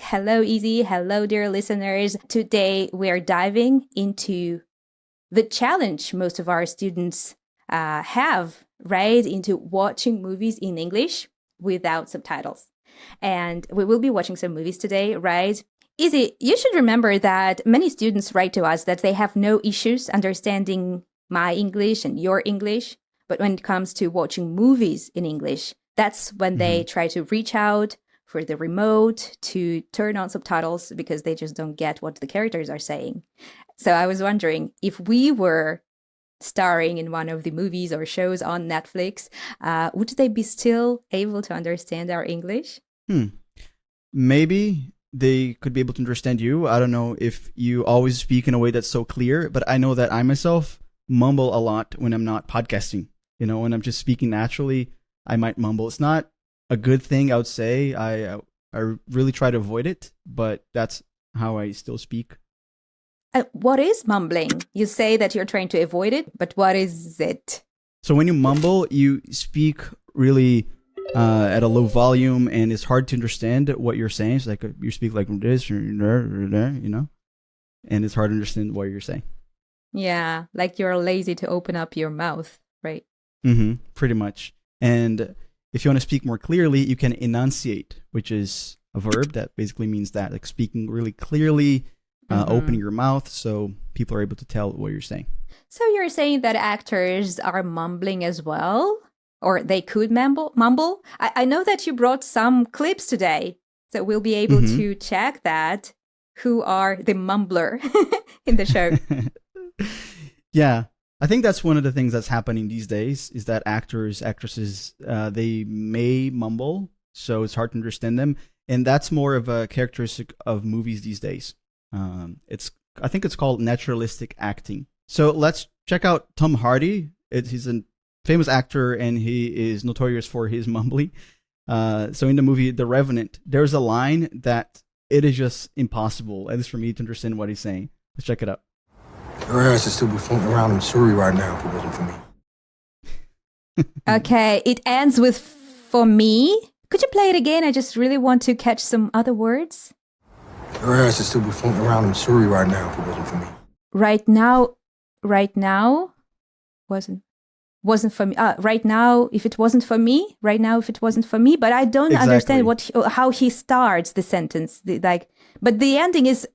Hello, Izzy. Hello, dear listeners. Today, we're diving into the challenge most of our students have, right? Into watching movies in English without subtitles. And we will be watching some movies today, right? Izzy, you should remember that many students write to us that they have no issues understanding my English and your English. But when it comes to watching movies in English, that's when they try to reach out for the remote to turn on subtitles because they just don't get what the characters are saying. So I was wondering if we were starring in one of the movies or shows on Netflix, would they be still able to understand our English? Maybe they could be able to understand you. I don't know if you always speak in a way that's so clear, but I know that I myself mumble a lot when I'm not podcasting. You know, when I'm just speaking naturally, I might mumble. It's not a good thing, I would say. I really try to avoid it, but that's how I still speak. What is mumbling? You say that you're trying to avoid it, but what is it? So when you mumble, you speak really at a low volume, and it's hard to understand what you're saying. It's like you speak like this, you know, and it's hard to understand what you're saying. Yeah, like you're lazy to open up your mouth, right? Pretty much. And if you want to speak more clearly, you can enunciate, which is a verb that basically means that, like speaking really clearly, opening your mouth so people are able to tell what you're saying. So you're saying that actors are mumbling as well? Or they could mumble? I know that you brought some clips today, so we'll be able to check that. Who are the mumbler in the show? Yeah. I think that's one of the things that's happening these days is that actors, actresses, they may mumble, so it's hard to understand them. And that's more of a characteristic of movies these days. I think it's called naturalistic acting. So let's check out Tom Hardy. He's a famous actor, and he is notorious for his mumbling. So in the movie The Revenant, there's a line that it is just impossible, at least for me, to understand what he's saying. Let's check it out. Your ass would still be floating around in Missouri right now if it wasn't for me. Okay, it ends with for me. Could you play it again? I just really want to catch some other words. Your ass would still be floating around in Missouri right now if it wasn't for me. Right now, wasn't for me. Right now, if it wasn't for me. Right now, if it wasn't for me. But I don't understand how he starts the sentence. But the ending is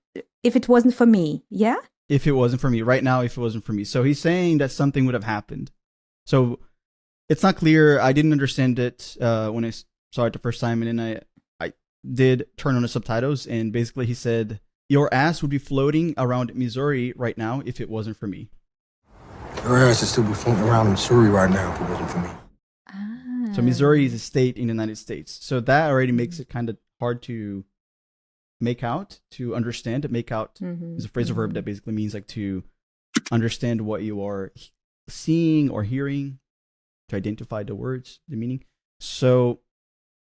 if it wasn't for me. Yeah. If it wasn't for me. Right now, if it wasn't for me. So he's saying that something would have happened. So it's not clear. I didn't understand it when I saw it the first time, and then I did turn on the subtitles, and basically he said, your ass would be floating around Missouri right now if it wasn't for me. Your ass would still be floating around in Missouri right now if it wasn't for me. So Missouri is a state in the United States. So that already makes it kind of hard to make out, to understand. Make out is a phrasal verb that basically means like to understand what you are seeing or hearing, to identify the words, the meaning. So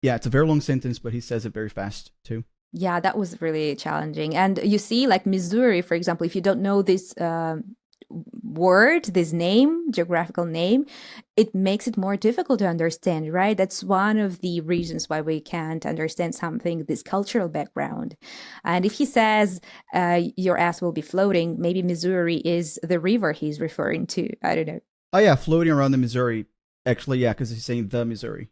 yeah, it's a very long sentence, but he says it very fast too. Yeah, that was really challenging. And you see, like Missouri, for example, if you don't know this word, this name, geographical name, it makes it more difficult to understand, right? That's one of the reasons why we can't understand something, this cultural background. And if he says your ass will be floating, maybe Missouri is the river he's referring to. I don't know. Oh yeah, floating around the Missouri. Actually, yeah, because he's saying the Missouri.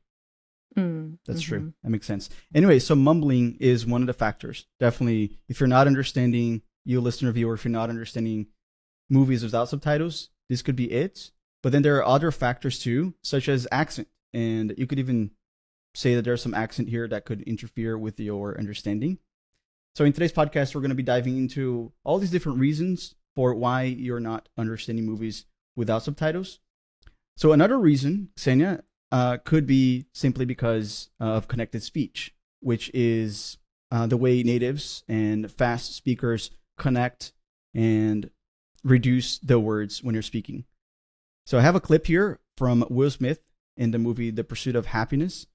That's true. That makes sense. Anyway, so mumbling is one of the factors. Definitely, if you're not understanding, you listener, viewer, if you're not understanding movies without subtitles, this could be it. But then there are other factors too, such as accent. And you could even say that there's some accent here that could interfere with your understanding. So in today's podcast, we're going to be diving into all these different reasons for why you're not understanding movies without subtitles. So another reason, Ksenia, could be simply because of connected speech, which is the way natives and fast speakers connect and reduce the words when you're speaking. So I have a clip here from Will Smith in the movie The Pursuit of Happiness,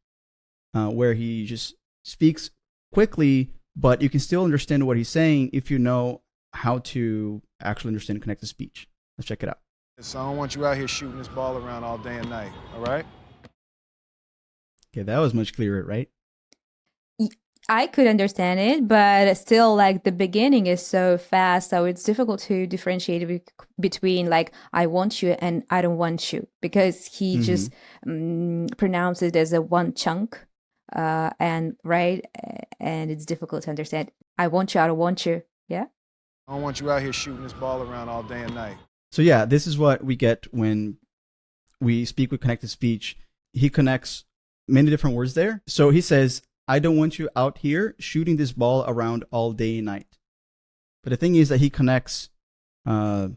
where he just speaks quickly, but you can still understand what he's saying if you know how to actually understand connected speech. Let's check it out. So I don't want you out here shooting this ball around all day and night, all right? Okay, that was much clearer, right? I could understand it, but still, like, the beginning is so fast, so it's difficult to differentiate between, like, I want you and I don't want you, because he just pronounces it as a one chunk, and it's difficult to understand. I want you, I don't want you. Yeah. I don't want you out here shooting this ball around all day and night. So yeah, this is what we get when we speak with connected speech. He connects many different words there. So he says, I don't want you out here shooting this ball around all day and night. But the thing is that he connects want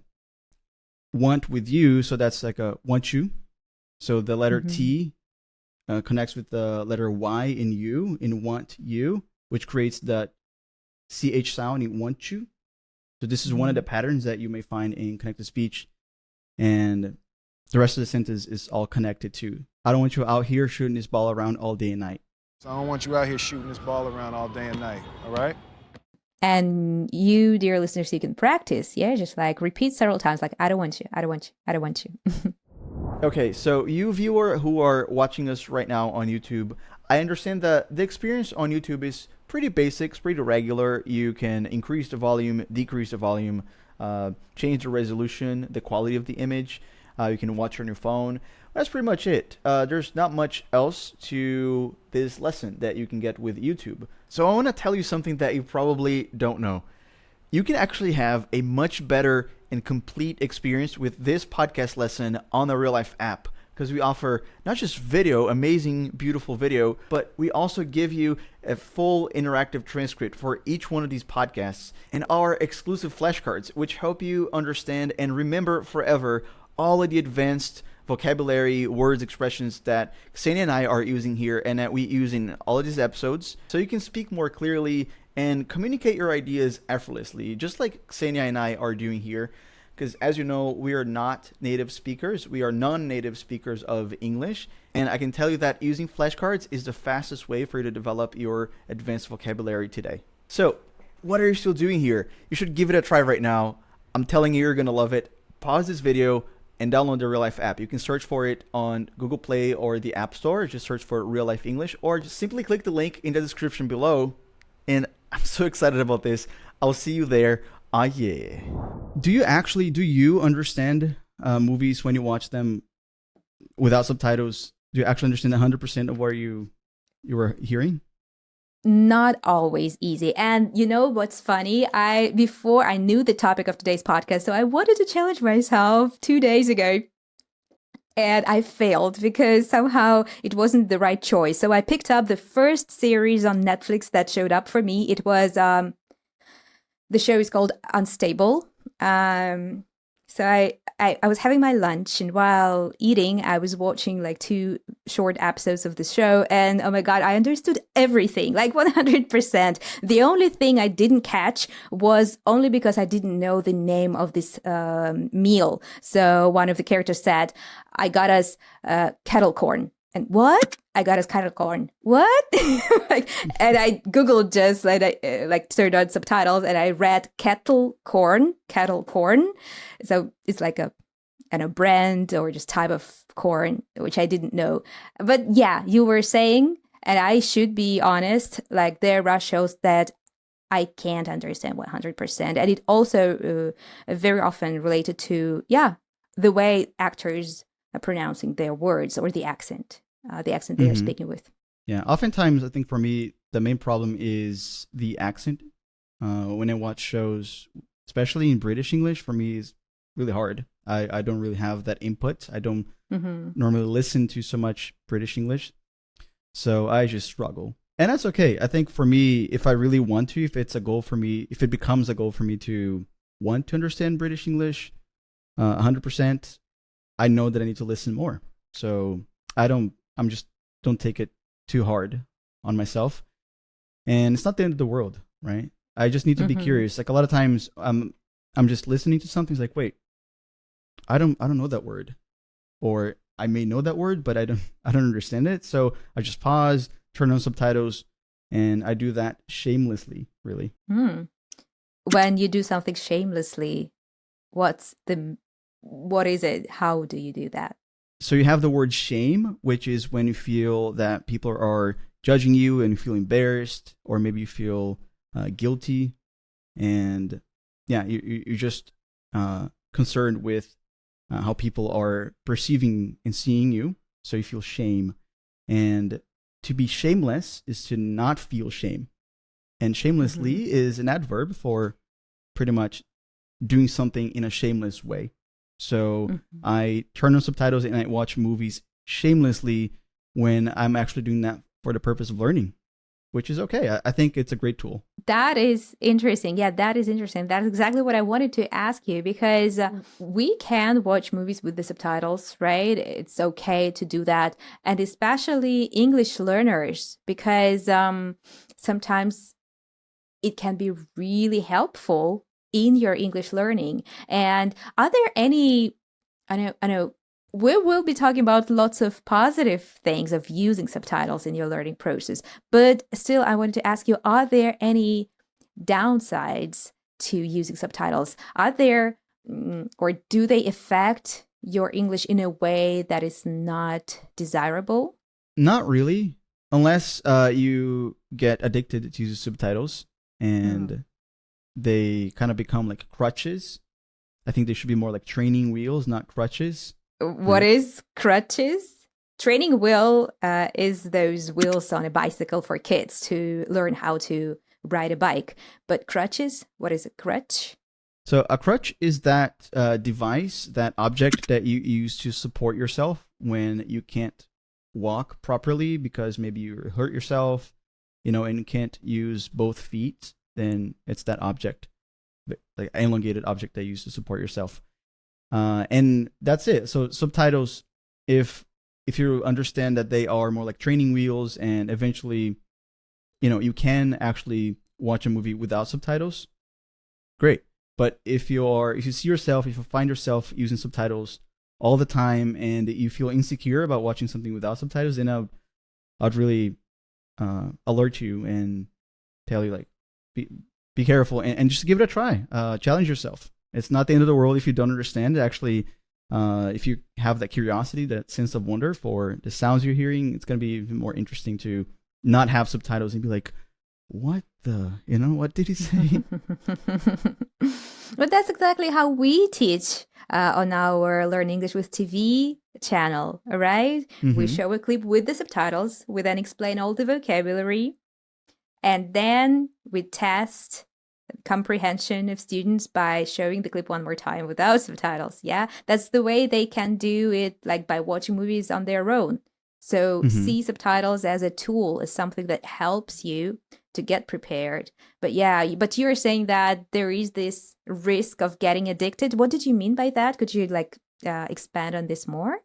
with you. So that's like a want you. So the letter T connects with the letter Y in you, in want you, which creates that CH sound in want you. So this is one of the patterns that you may find in connected speech. And the rest of the sentence is all connected to, I don't want you out here shooting this ball around all day and night. So I don't want you out here shooting this ball around all day and night, all right? And you, dear listeners, you can practice, just like repeat several times, like, I don't want you, I don't want you, I don't want you. Okay, so you viewer who are watching us right now on YouTube, I understand that the experience on YouTube is pretty basic, it's pretty regular. You can increase the volume, decrease the volume, change the resolution, the quality of the image. You can watch on your phone. That's pretty much it. There's not much else to this lesson that you can get with YouTube. So I want to tell you something that you probably don't know. You can actually have a much better and complete experience with this podcast lesson on the RealLife app, because we offer not just video, amazing, beautiful video, but we also give you a full interactive transcript for each one of these podcasts and our exclusive flashcards, which help you understand and remember forever all of the advanced vocabulary, words, expressions that Ksenia and I are using here and that we use in all of these episodes, so you can speak more clearly and communicate your ideas effortlessly, just like Ksenia and I are doing here. Because as you know, we are not native speakers. We are non-native speakers of English. And I can tell you that using flashcards is the fastest way for you to develop your advanced vocabulary today. So what are you still doing here? You should give it a try right now. I'm telling you, you're going to love it. Pause this video and download the RealLife app. You can search for it on Google Play or the App Store. Just search for RealLife English, or just simply click the link in the description below. And I'm so excited about this. I'll see you there. Ah, yeah. Do you understand movies when you watch them without subtitles? Do you actually understand 100% of what you were hearing? Not always easy. And you know what's funny? Before I knew the topic of today's podcast, so I wanted to challenge myself 2 days ago. And I failed because somehow it wasn't the right choice. So I picked up the first series on Netflix that showed up for me. It was the show is called Unstable. So I was having my lunch, and while eating, I was watching like 2 short episodes of the show, and oh my God, I understood everything, like 100%. The only thing I didn't catch was only because I didn't know the name of this meal. So one of the characters said, I got us kettle corn. And what? I got us kettle corn. What? And I Googled just turned on subtitles, and I read kettle corn. So it's like a brand or just type of corn, which I didn't know. But yeah, you were saying, and I should be honest, like there are shows that I can't understand 100%. And it also very often related to, the way actors are pronouncing their words or the accent they are speaking with. Yeah, oftentimes I think for me, the main problem is the accent. When I watch shows, especially in British English, for me is really hard. I don't really have that input. I don't normally listen to so much British English. So I just struggle. And that's okay. I think for me, if I really want to, if it's a goal for me, if it becomes a goal for me to want to understand British English 100%, I know that I need to listen more. So don't take it too hard on myself. And it's not the end of the world, right? I just need to be curious. Like a lot of times I'm just listening to something, it's like, wait, I don't know that word. Or I may know that word, but I don't understand it. So I just pause, turn on subtitles, and I do that shamelessly, really. When you do something shamelessly, what is it? How do you do that? So you have the word shame, which is when you feel that people are judging you and you feel embarrassed, or maybe you feel guilty, and yeah, you're just concerned with how people are perceiving and seeing you, so you feel shame. And to be shameless is to not feel shame. And shamelessly is an adverb for pretty much doing something in a shameless way. So I turn on subtitles and I watch movies shamelessly when I'm actually doing that for the purpose of learning, which is okay. I think it's a great tool. That is interesting. Yeah, that is interesting. That's exactly what I wanted to ask you, because we can watch movies with the subtitles, right? It's okay to do that. And especially English learners, because sometimes it can be really helpful in your English learning. And are there any, I know, we will be talking about lots of positive things of using subtitles in your learning process, but still I wanted to ask you, are there any downsides to using subtitles? Are there, or do they affect your English in a way that is not desirable? Not really, unless you get addicted to use subtitles and they kind of become like crutches. I think they should be more like training wheels, not crutches. What is crutches? Training wheel is those wheels on a bicycle for kids to learn how to ride a bike. But crutches, what is a crutch? So a crutch is that device, that object that you use to support yourself when you can't walk properly because maybe you hurt yourself, and you can't use both feet. Then it's that object, like an elongated object that you use to support yourself. And that's it. So subtitles, if you understand that they are more like training wheels, and eventually, you can actually watch a movie without subtitles, great. But if you find yourself using subtitles all the time and you feel insecure about watching something without subtitles, then I'd really alert you and tell you, like, be careful and just give it a try. Challenge yourself. It's not the end of the world if you don't understand. Actually, if you have that curiosity, that sense of wonder for the sounds you're hearing, it's going to be even more interesting to not have subtitles and be like, what did he say? But that's exactly how we teach on our Learn English with TV channel, right? We show a clip with the subtitles. We then explain all the vocabulary. And then we test comprehension of students by showing the clip one more time without subtitles. Yeah, that's the way they can do it, like by watching movies on their own. So see subtitles as a tool, as something that helps you to get prepared. But but you're saying that there is this risk of getting addicted. What did you mean by that? Could you expand on this more?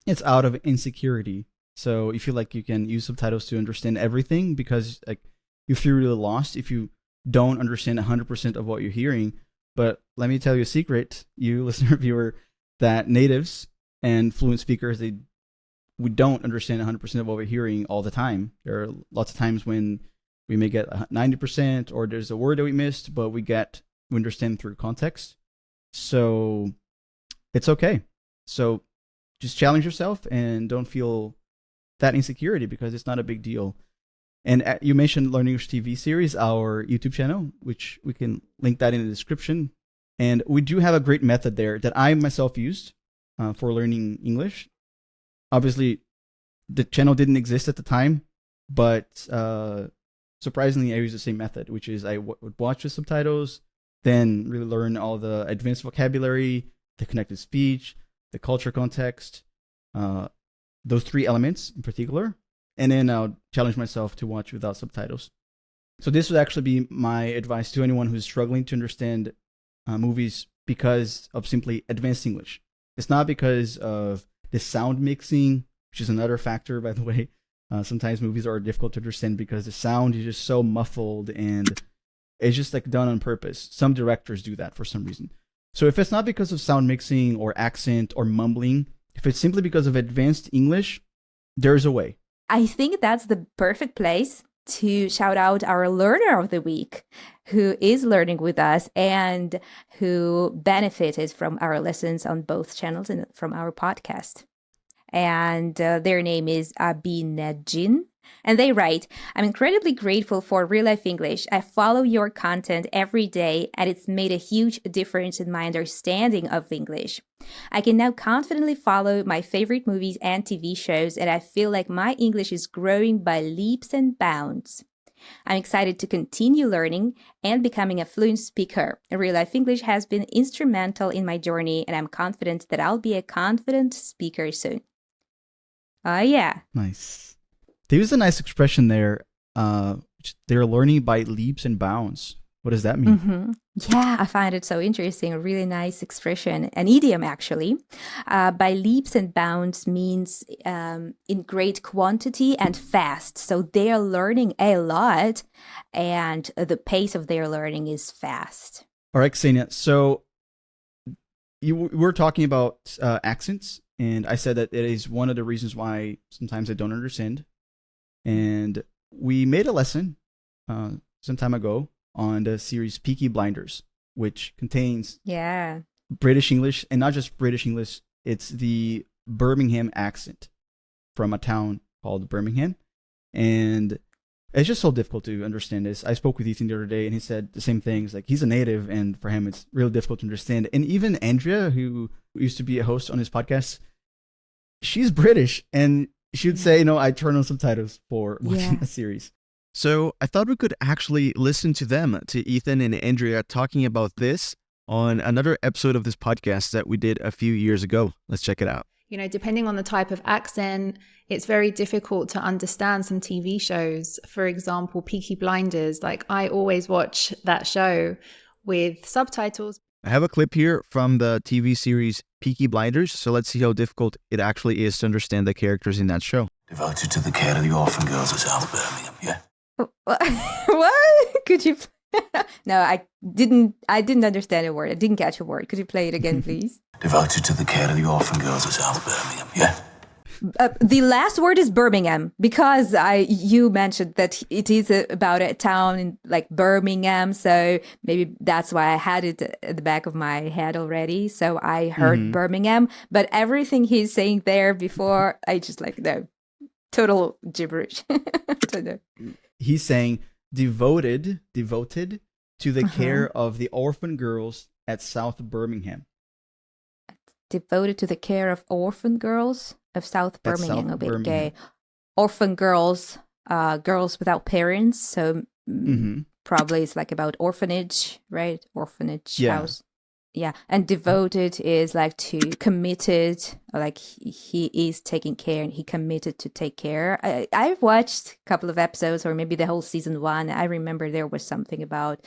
It's out of insecurity. So you feel like you can use subtitles to understand everything, because like you feel really lost if you don't understand 100% of what you're hearing. But let me tell you a secret, you listener, viewer, that natives and fluent speakers, we don't understand 100% of what we're hearing all the time. There are lots of times when we may get 90%, or there's a word that we missed, but we understand through context. So it's okay. So just challenge yourself and don't feel that insecurity, because it's not a big deal. And you mentioned Learn English TV series, our YouTube channel, which we can link that in the description. And we do have a great method there that I myself used for learning English. Obviously, the channel didn't exist at the time, but surprisingly, I used the same method, which is I would watch the subtitles, then really learn all the advanced vocabulary, the connected speech, the culture context, those three elements in particular. And then I'll challenge myself to watch without subtitles. So this would actually be my advice to anyone who's struggling to understand movies because of simply advanced English. It's not because of the sound mixing, which is another factor, by the way. Sometimes movies are difficult to understand because the sound is just so muffled and it's just like done on purpose. Some directors do that for some reason. So if it's not because of sound mixing or accent or mumbling, if it's simply because of advanced English, there's a way. I think that's the perfect place to shout out our learner of the week, who is learning with us and who benefited from our lessons on both channels and from our podcast. And their name is 𝗥𝗲𝗹𝗟 And they write, I'm incredibly grateful for Real Life English. I follow your content every day, and it's made a huge difference in my understanding of English. I can now confidently follow my favorite movies and TV shows, and I feel like my English is growing by leaps and bounds. I'm excited to continue learning and becoming a fluent speaker. Real Life English has been instrumental in my journey, and I'm confident that I'll be a confident speaker soon. Oh, yeah. Nice. There was a nice expression there. They're learning by leaps and bounds. What does that mean? Mm-hmm. Yeah, I find it so interesting. A really nice expression, an idiom actually. By leaps and bounds means in great quantity and fast. So they are learning a lot, and the pace of their learning is fast. All right, Ksenia. So you were talking about accents, and I said that it is one of the reasons why sometimes I don't understand. And we made a lesson some time ago on the series Peaky Blinders, which contains British English, and not just British English, it's the Birmingham accent from a town called Birmingham. And it's just so difficult to understand this. I spoke with Ethan the other day, and he said the same things. Like, he's a native, and for him, it's really difficult to understand. And even Andrea, who used to be a host on his podcast, she's British, and she would say, I turn on subtitles for watching a series. So I thought we could actually listen to them, to Ethan and Andrea, talking about this on another episode of this podcast that we did a few years ago. Let's check it out. Depending on the type of accent, it's very difficult to understand some TV shows. For example, Peaky Blinders. Like, I always watch that show with subtitles. I have a clip here from the TV series Peaky Blinders, so let's see how difficult it actually is to understand the characters in that show. Devoted to the care of the orphan girls of South Birmingham, yeah? What? Could you... No, I didn't understand a word. I didn't catch a word. Could you play it again, please? Devoted to the care of the orphan girls of South Birmingham, yeah? The last word is Birmingham, because you mentioned that it is about a town in like Birmingham, so maybe that's why I had it at the back of my head already. So I heard Birmingham, but everything he's saying there before, I just no, total gibberish. Don't know. He's saying devoted to the care of the orphan girls at South Birmingham. Devoted to the care of orphan girls of South Birmingham. South Birmingham. Okay. Orphan girls, girls without parents. So probably it's like about orphanage, right? Orphanage house. Yeah. And devoted is like to committed, like he is taking care and he committed to take care. I've watched a couple of episodes, or maybe the whole season 1. I remember there was something about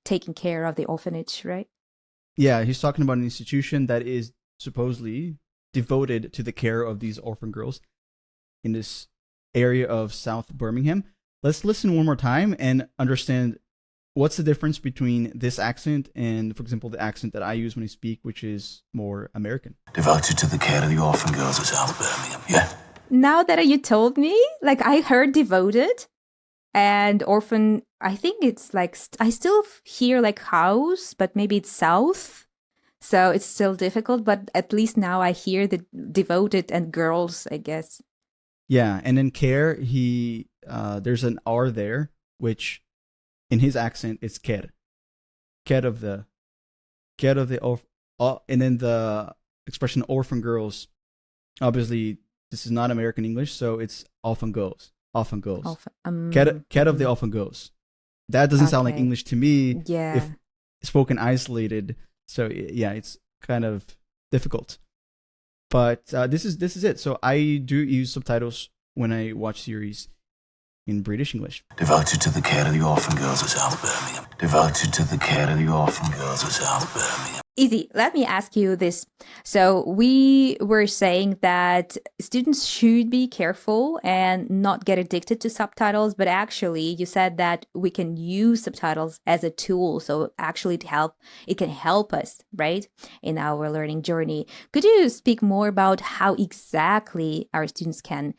taking care of the orphanage, right? Yeah, he's talking about an institution that is supposedly devoted to the care of these orphan girls in this area of South Birmingham. Let's listen one more time and understand what's the difference between this accent and, for example, the accent that I use when I speak, which is more American. Devoted to the care of the orphan girls of South Birmingham, yeah? Now that you told me, I heard devoted and orphan. I think it's I still hear house, but maybe it's south. So it's still difficult, but at least now I hear the devoted and girls, I guess. Yeah, and in care, there's an R there, which in his accent it's care. Care of the and then the expression orphan girls, obviously this is not American English, so it's often goes. Often goes. Care of the often goes. That doesn't sound like English to me. Yeah. If spoken isolated. So yeah, it's kind of difficult. But this is it. So I do use subtitles when I watch series in British English. Devoted to the care of the orphan girls of South Birmingham. Devoted to the care of the orphan girls of South Birmingham. Izzy, let me ask you this. So we were saying that students should be careful and not get addicted to subtitles, but actually you said that we can use subtitles as a tool. So actually it can help us, right, in our learning journey. Could you speak more about how exactly our students can,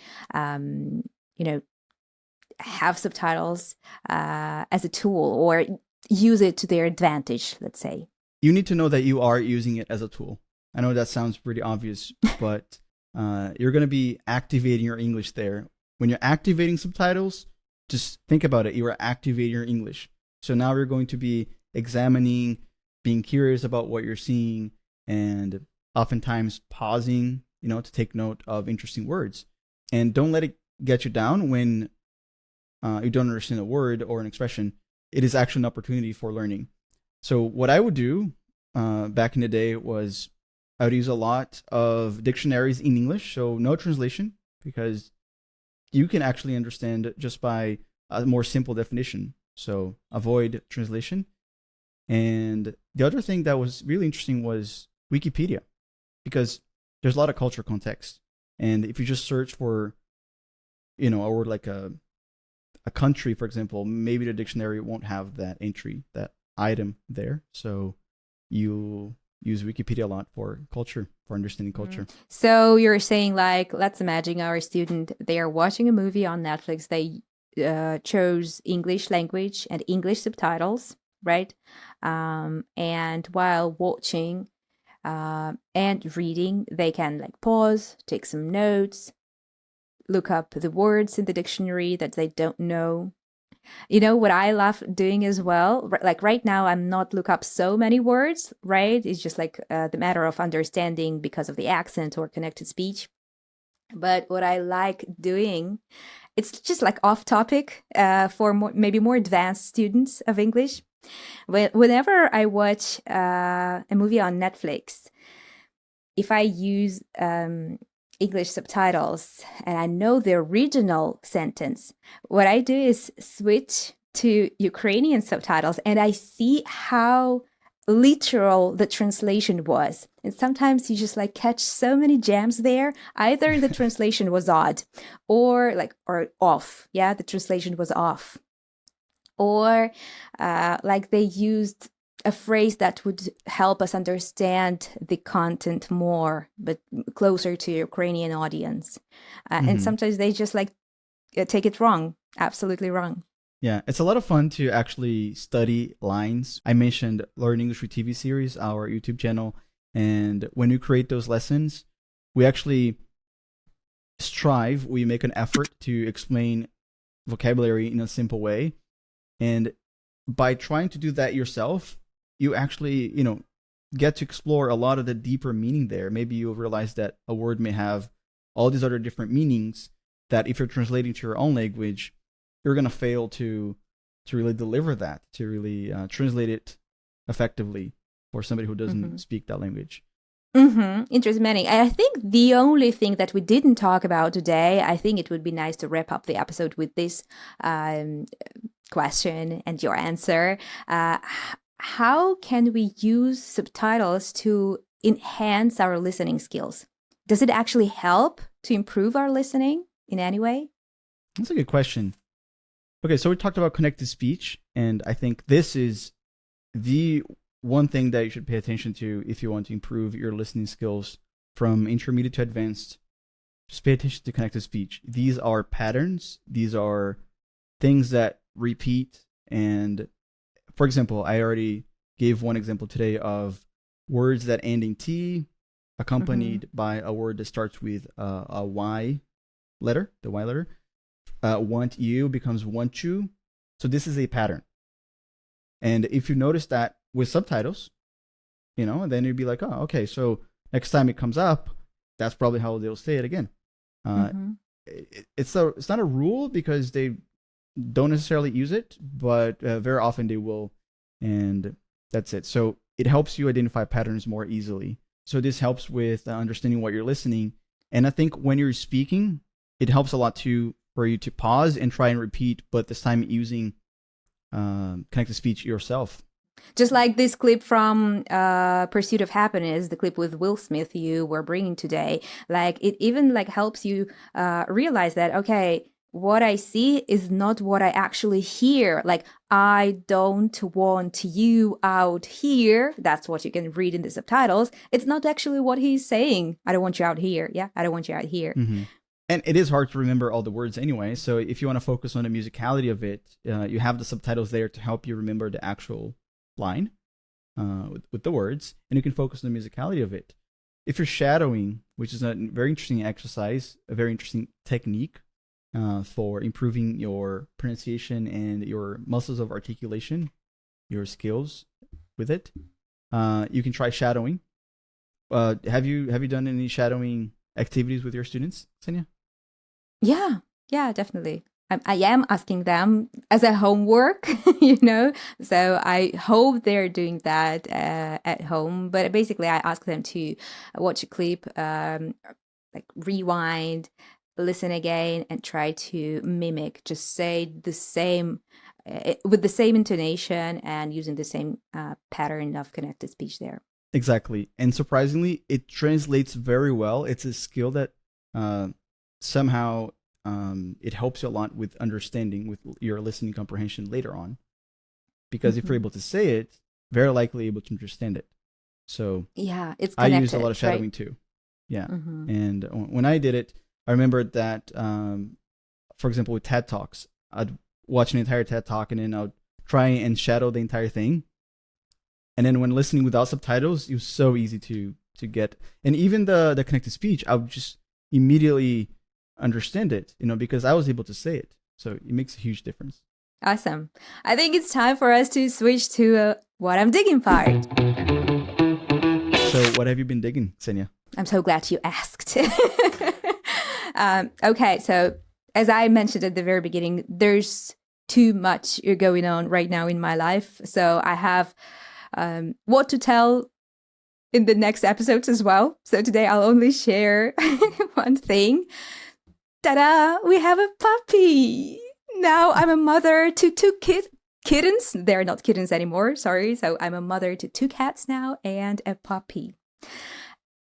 have subtitles as a tool or use it to their advantage, let's say? You need to know that you are using it as a tool. I know that sounds pretty obvious, but you're going to be activating your English there when you're activating subtitles, just think about it. You are activating your English. So now you're going to be examining, being curious about what you're seeing, and oftentimes pausing, to take note of interesting words. And don't let it get you down when you don't understand a word or an expression. It is actually an opportunity for learning. So what I would do back in the day was I would use a lot of dictionaries in English, so no translation, because you can actually understand just by a more simple definition. So avoid translation. And the other thing that was really interesting was Wikipedia, because there's a lot of culture context. And if you just search for, a word like a country, for example, maybe the dictionary won't have that entry, that item there. So you use Wikipedia a lot for culture, for understanding culture. So you're saying, like, let's imagine our student, they are watching a movie on Netflix. They chose English language and English subtitles, right? And while watching and reading, they can like pause, take some notes, look up the words in the dictionary that they don't know. What I love doing as well, like right now, I'm not look up so many words, right? It's just like the matter of understanding because of the accent or connected speech. But what I like doing, it's just like off topic for maybe more advanced students of English. Whenever I watch a movie on Netflix, if I use English subtitles and I know the original sentence, what I do is switch to Ukrainian subtitles and I see how literal the translation was. And sometimes you just like catch so many gems there. Either the translation was odd or off. Yeah, the translation was off. Or like they used a phrase that would help us understand the content more, but closer to Ukrainian audience. And sometimes they just like take it wrong, absolutely wrong. Yeah, it's a lot of fun to actually study lines. I mentioned Learn English with TV series, our YouTube channel. And when we create those lessons, we actually we make an effort to explain vocabulary in a simple way. And by trying to do that yourself, you actually, get to explore a lot of the deeper meaning there. Maybe you'll realize that a word may have all these other different meanings that if you're translating to your own language, you're going to fail to really deliver that, to really translate it effectively for somebody who doesn't speak that language. Interesting, Manny. I think the only thing that we didn't talk about today, I think it would be nice to wrap up the episode with this question and your answer. How can we use subtitles to enhance our listening skills? Does it actually help to improve our listening in any way? That's a good question. Okay, so we talked about connected speech, and I think this is the one thing that you should pay attention to if you want to improve your listening skills from intermediate to advanced. Just pay attention to connected speech. These are patterns. These are things that repeat. And for example, I already gave one example today of words that end in T accompanied by a word that starts with a Y letter, the Y letter. Want you becomes want you. So this is a pattern. And if you notice that with subtitles, then you'd be like, oh, okay, so next time it comes up, that's probably how they'll say it again. It's not a rule because they don't necessarily use it, but very often they will, and that's it. So it helps you identify patterns more easily. So this helps with understanding what you're listening. And I think when you're speaking, it helps a lot too for you to pause and try and repeat, but this time using connected speech yourself. Just like this clip from Pursuit of Happiness, the clip with Will Smith you were bringing today, like it even like helps you realize that, okay, what I see is not what I actually hear. Like, I don't want you out here. That's what you can read in the subtitles. It's not actually what he's saying. I don't want you out here. Yeah, I don't want you out here. And it is hard to remember all the words anyway. So if you want to focus on the musicality of it, you have the subtitles there to help you remember the actual line with the words, and you can focus on the musicality of it. If you're shadowing, which is a very interesting exercise, a very interesting technique, for improving your pronunciation and your muscles of articulation, your skills with it. You can try shadowing. Have you done any shadowing activities with your students, Ksenia? Yeah, definitely. I am asking them as a homework, you know, so I hope they're doing that at home. But basically, I ask them to watch a clip, like rewind, listen again, and try to mimic, just say the same with the same intonation and using the same pattern of connected speech there. Exactly. And surprisingly, it translates very well. It's a skill that somehow it helps you a lot with understanding, with your listening comprehension later on. Because if you're able to say it, very likely able to understand it. So yeah, it's I connected, used a lot of shadowing right? too. Yeah. And when I did it, I remembered that, for example, with TED Talks, I'd watch an entire TED Talk and then I'd try and shadow the entire thing. And then when listening without subtitles, it was so easy to get. And even the connected speech, I would just immediately understand it, you know, because I was able to say it. So it makes a huge difference. Awesome. I think it's time for us to switch to what I'm digging part. So what have you been digging, Ksenia? I'm so glad you asked. Okay, so as I mentioned at the very beginning, there's too much going on right now in my life. So I have what to tell in the next episodes as well. So today I'll only share one thing. Ta-da! We have a puppy! Now I'm a mother to two kittens. They're not kittens anymore, sorry. So I'm a mother to 2 cats now and a puppy.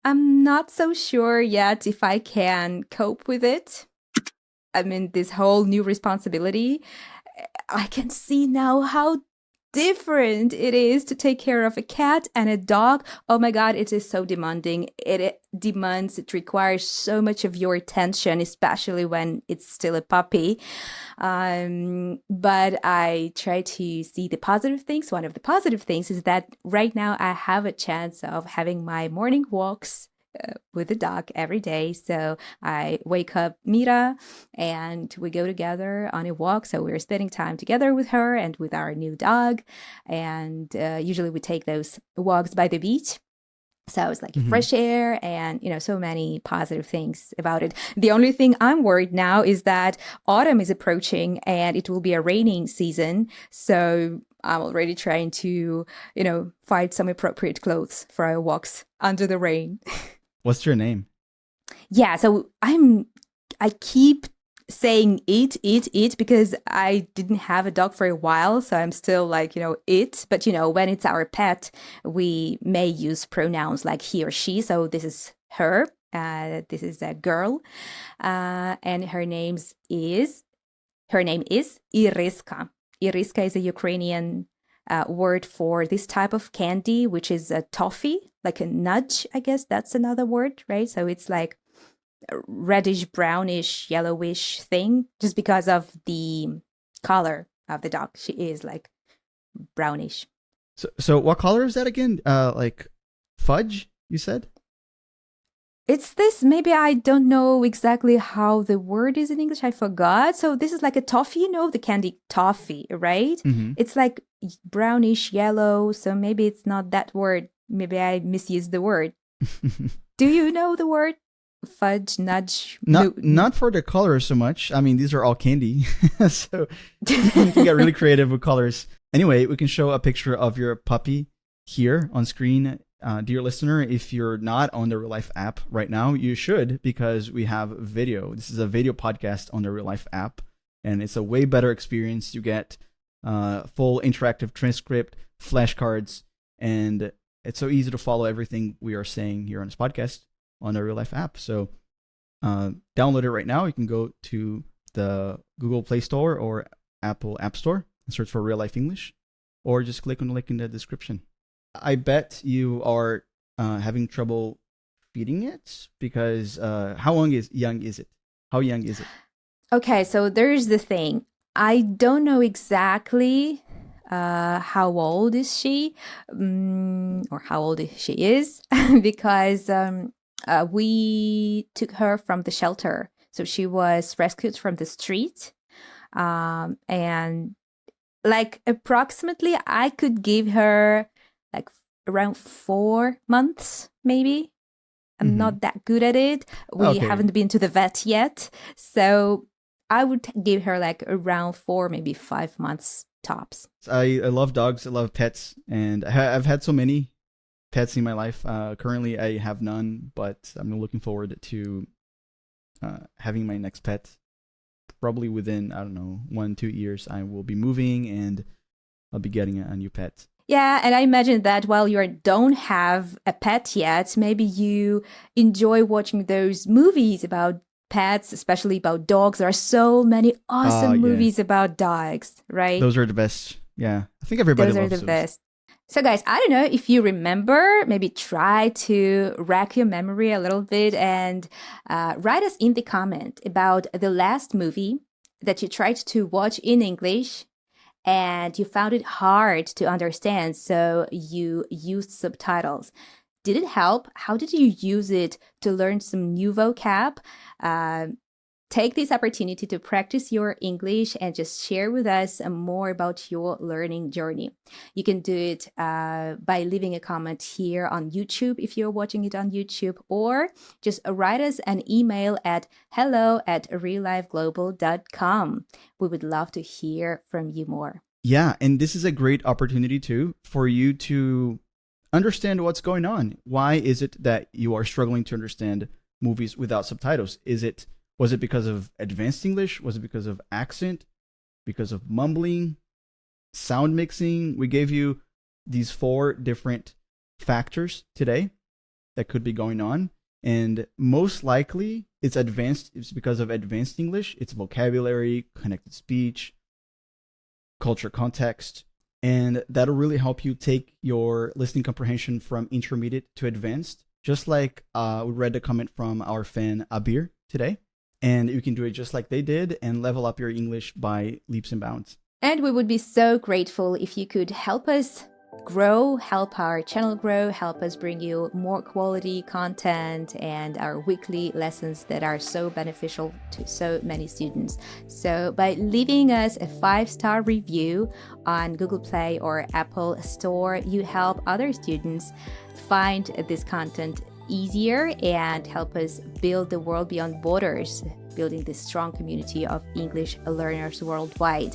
I'm not so sure yet if I can cope with it. I mean, this whole new responsibility. I can see now how different it is to take care of a cat and a dog. Oh my God, it is so demanding. It requires so much of your attention, especially when it's still a puppy. But I try to see the positive things. One of the positive things is that right now I have a chance of having my morning walks with the dog every day. So I wake up Mira and we go together on a walk. So we're spending time together with her and with our new dog. And usually we take those walks by the beach. So it's like fresh air and, you know, so many positive things about it. The only thing I'm worried now is that autumn is approaching and it will be a raining season. So I'm already trying to, you know, find some appropriate clothes for our walks under the rain. What's your name? Yeah, so I keep saying it because I didn't have a dog for a while, so I'm still like, you know, it. But, you know, when it's our pet, we may use pronouns like he or she. So this is her. This is a girl. And her name is Iryska. Iryska is a Ukrainian word for this type of candy, which is a toffee, like a nudge, I guess that's another word, right? So it's like a reddish, brownish, yellowish thing, just because of the color of the dog. She is like brownish. So what color is that again? Like fudge, you said? It's this, maybe I don't know exactly how the word is in English. I forgot. So this is like a toffee, you know, the candy toffee, right? It's like brownish yellow. So maybe it's not that word. Maybe I misused the word. Do you know the word? Fudge, nudge? Not for the color so much. I mean, these are all candy. So you can get really creative with colors. Anyway, we can show a picture of your puppy here on screen. Dear listener, if you're not on the RealLife app right now, you should, because we have video. This is a video podcast on the RealLife app, and it's a way better experience. You get full interactive transcript, flashcards, and it's so easy to follow everything we are saying here on this podcast on the RealLife app. So download it right now. You can go to the Google Play Store or Apple App Store and search for RealLife English, or just click on the link in the description. I bet you are having trouble feeding it because how young is it? How young is it? Okay, so there's the thing. I don't know exactly how old is she or how old she is because we took her from the shelter. So she was rescued from the street. And like approximately, I could give her like around 4 months, maybe. I'm not that good at it. We haven't been to the vet yet. So I would give her like around 4, maybe 5 months tops. I love dogs. I love pets. And I've had so many pets in my life. Currently, I have none, but I'm looking forward to having my next pet. Probably within, 1-2 years, I will be moving and I'll be getting a new pet. Yeah, and I imagine that while you don't have a pet yet, maybe you enjoy watching those movies about pets, especially about dogs. There are so many awesome movies about dogs, right? Those are the best. Yeah, I think everybody loves those. Those are the best. So guys, I don't know if you remember, maybe try to rack your memory a little bit and write us in the comment about the last movie that you tried to watch in English and you found it hard to understand, so you used subtitles. Did it help? How did you use it to learn some new vocab? Take this opportunity to practice your English and just share with us more about your learning journey. You can do it by leaving a comment here on YouTube if you're watching it on YouTube, or just write us an email at hello@reallifeglobal.com. We would love to hear from you more. Yeah, and this is a great opportunity too for you to understand what's going on. Why is it that you are struggling to understand movies without subtitles? Was it because of advanced English? Was it because of accent? Because of mumbling? Sound mixing? We gave you these 4 different factors today that could be going on. And most likely it's because of advanced English. It's vocabulary, connected speech, culture context. And that'll really help you take your listening comprehension from intermediate to advanced. Just like we read the comment from our fan Abir today. And you can do it just like they did and level up your English by leaps and bounds. And we would be so grateful if you could help us grow, help our channel grow, help us bring you more quality content and our weekly lessons that are so beneficial to so many students. So by leaving us a 5-star review on Google Play or Apple Store, you help other students find this content easier and help us build the world beyond borders, building this strong community of English learners worldwide.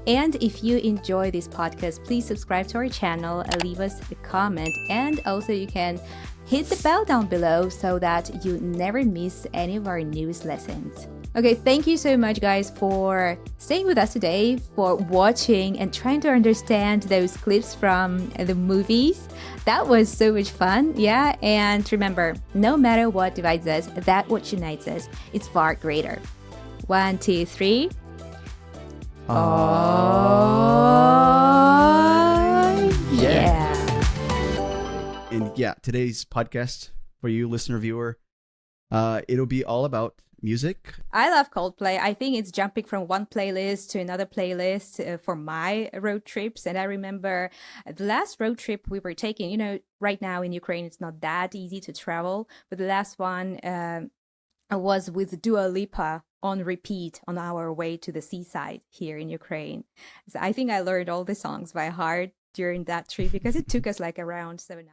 And if you enjoy this podcast, please subscribe to our channel, leave us a comment, and also you can hit the bell down below so that you never miss any of our newest lessons. Okay, thank you so much, guys, for staying with us today, for watching and trying to understand those clips from the movies. That was so much fun, yeah? And remember, no matter what divides us, that what unites us is far greater. 1, 2, 3. Oh, yeah. And yeah, today's podcast for you, listener, viewer, it'll be all about music. I love Coldplay. I think it's jumping from one playlist to another playlist for my road trips. And I remember the last road trip we were taking, right now in Ukraine, it's not that easy to travel. But the last one was with Dua Lipa on repeat on our way to the seaside here in Ukraine. So I think I learned all the songs by heart during that trip because it took us like around 7 hours.